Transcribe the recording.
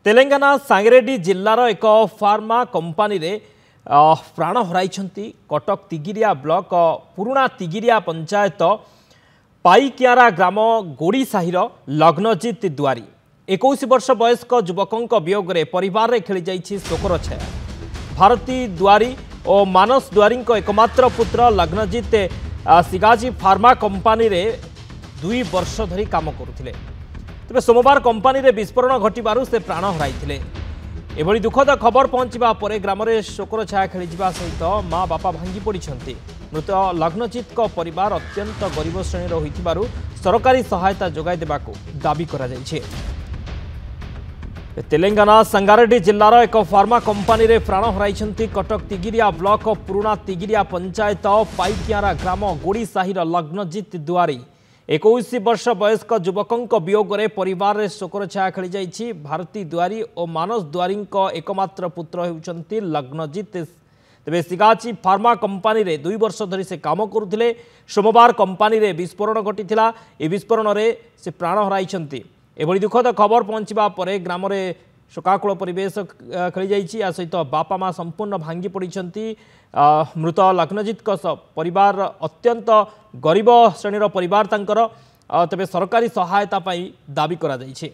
तेलंगाना सांगरेड्डी जिल्लार एक pharma company रे प्राण हराई कटक तिगिरिया ब्लॉक पुराना तिगिरिया पंचायत पाईकियारा ग्राम गोड़ी साहिर लग्नजित दुआरी 21 वर्ष वयस्क युवकों वियोग में परिवार खेली जाइछि शोकर छाया। भारती दुआरी और मानस दुआरी एकमात्र पुत्र लग्नजित सिगाजी फार्मा कंपानी रे 2 वर्ष धरी काम करुथिले। तेज सोमवार कंपानी रे विस्फोरण घटू से प्राण हराई। एभली दुखद खबर पहुंचा पर ग्राम में शोकर छाया खेली सहित माँ बापा भांगी पड़ती। मृत लग्नजित परिवार अत्यंत गरीब श्रेणी होइथिबारु सरकारी सहायता जोगाई देबाकू दाबी करा जायछि। तेलंगाना सांगारेड्डी जिल्लार एक फार्मा कंपानी रे प्राण हराई कटक तिगिरिया ब्लॉक पुराना तिगिरिया पंचायत पाईकियारा ग्राम गोड़ी साहिर लग्नजित दुआरी 21 वर्ष वयस्क युवकों वियोग में परिवार में शोकर छाया खेली जाइछि। भारती दुआरी और मानस दुआरी एकमात्र पुत्र होउछन्ति लग्नजित। तेबे सिगाची फार्मा कंपानी रे 2 वर्ष धरी से काम करुथिले। सोमवार कंपानी रे विस्फोरण घटिथिला। ए विस्फोरण रे से प्राण हराइछन्ति। एभली दुखद खबर पहुंचा पर ग्राम में शोकाकुल परिवेश खेली जाइछि। या सहित बापा माँ संपूर्ण भांगी पड़ती। मृत लग्नजित परिवार अत्यंत गरीब श्रेणीर परिवार तांकर। तेबे सरकारी सहायता पाई दाबी करा जाइछि।